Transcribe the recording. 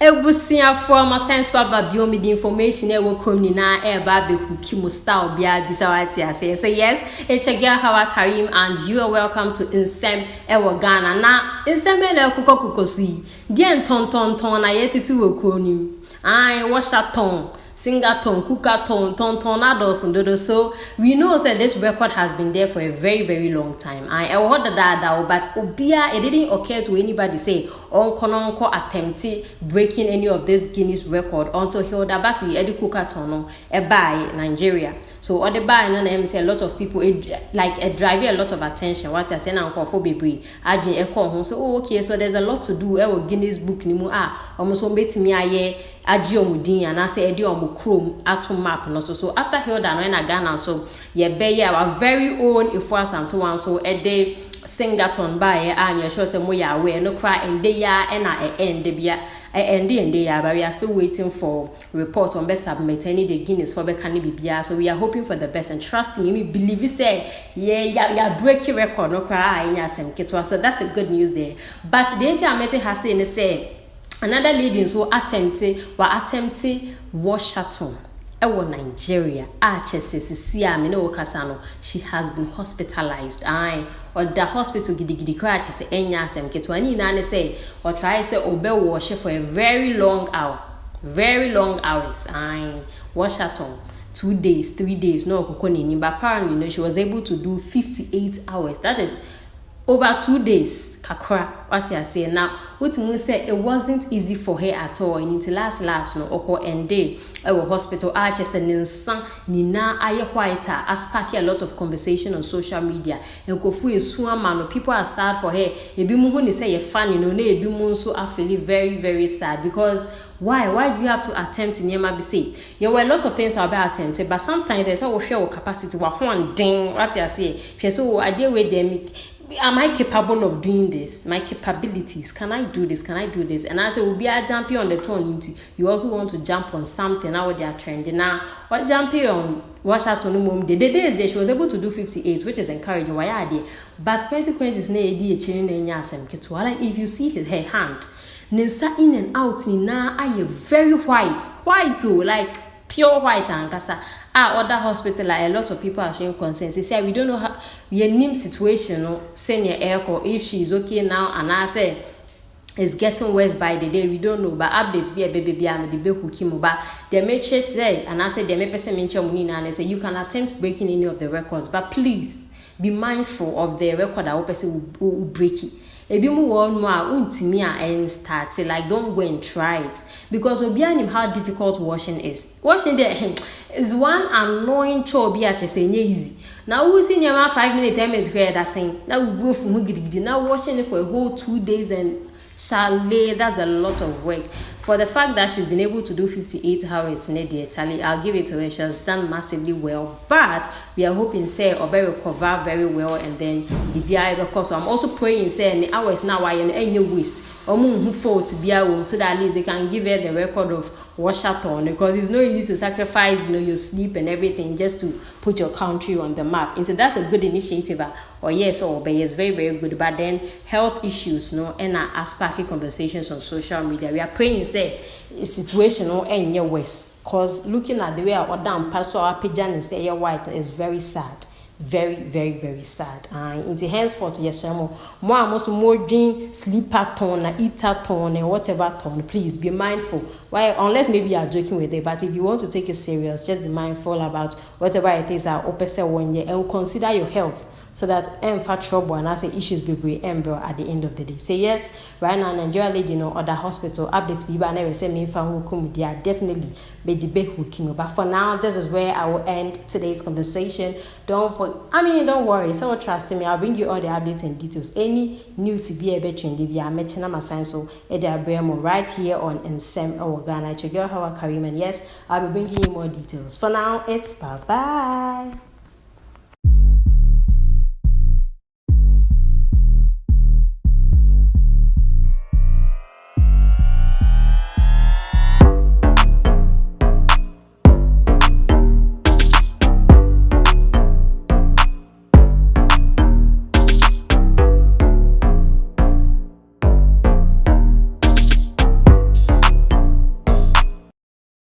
Ebusia for my sense for biomi the information e will come na e ba be cookie mo style bia bisa what I say. So yes, it's a girl Hawa Karim and you are welcome to Insem Ewa Ghana. Na Insem e kuko si. Dien ton na yeti tu okoni. Ai wash that ton. Singaton, Kukaton, Tontonados, and dodo. So we know that this record has been there for a very, very long time. I heard that, but Obia, it didn't occur to anybody say Onkononko attempting breaking any of this Guinness record until Hilda Basi, Eddie Kukatono, by Nigeria. So or the buy no say a lot of people like a drive a lot of attention. What I say now for baby, I so okay, so there's a lot to do. Guinness book ni mu almost bet me aye ajiomudin and I say ediomu chrome atom map and also so after Hilda no na Ghana so ye be our very own Ifwas and one so a day singaton by I'm sure say mo ya we no cry and they ya and I end bia and they are, but we are still waiting for report on best submit any the Guinness for Bekani Bibia. So we are hoping for the best and trust me, we believe you say, yeah, breaking record, no cry, and yes, and Kitwa. So that's a good news there. But the entire meeting has seen say another lady so attempted Washington. Ewo Nigeria chese me no kasano she has been hospitalized or the hospital gidi kwa chese enya asem ketwa ni na ne say or try say obe wash for a very long hours Washington 2 days 3 days no kokoni ni but apparently no she was able to do 58 hours that is over 2 days kakra what I say now what we say it wasn't easy for her at all and until last no oko end day our hospital just an insan nina aye whiter as pack a lot of conversation on social media and kofu esu man people are sad for her ebi mu hu ni say you funny no na ebi mu so I feel very very sad because why do you have to attempt in Yema BC? There were a lot of things about attempted, but sometimes I say we share capacity wa one ding what I say so I deal with them. Am I capable of doing this? My capabilities. Can I do this? And I say, we'll be a jumping on the tone. You also want to jump on something now they are trending. Now, what jumping on Washington mom the days there she was able to do 58, which is encouraging. Why are they? But consequences na edi change na nyasem ketwa. Like if you see her hand, Ninsa in and out ni na are very white too, like pure white and kasa. Other hospital like a lot of people are showing concerns. They say we don't know how we name situation no senior airco if she is okay now and I say it's getting worse by the day we don't know but updates be a baby am the be hookim but the matrix say and I say the me person mention money and they say you can attempt breaking any of the records but please be mindful of the record that person will break it. Ebi mu won mo a untimi a en start like don't go and try it because obi anim how difficult washing is. Washing there is one annoying chore bi a chese nye easy. Now we see nyama 5 minutes 10 minutes here that saying now we go for gidi now washing it for a whole 2 days and Charlie, that's a lot of work. For the fact that she's been able to do 58 hours in a day, Charlie, I'll give it to her. She has done massively well. But we are hoping, say, Obe recover very well and then the BI because so I'm also praying, say, the hours now why any waste. Or who fought to be able so that at least they can give her the record of Washington because it's not easy to sacrifice, your sleep and everything just to put your country on the map. And so that's a good initiative. Or yes, but it's very, very good. But then health issues, and sparky conversations on social media. We are praying, say, a situation and your worse. Because looking at the way our damn pastor our pigeon and say you're white is very sad. Very, very, very sad. In the henceforth, yes, more drink, sleeper tone, eater tone, and whatever tone. Please be mindful. Why? Unless maybe you are joking with it, but if you want to take it serious, just be mindful about whatever it is that opposite one year and consider your health. So that for trouble and I say issues be embryo at the end of the day. Say yes, right now Nigeria lady other hospital updates people and never say me who come they are definitely be the big hooking. But for now, this is where I will end today's conversation. Don't worry, so trust me, I'll bring you all the updates and details. Any news be a better in the I'm matching my sign so right here on Insem or Ghana. Check out how I carry and yes, I'll be bringing you more details. For now, it's bye.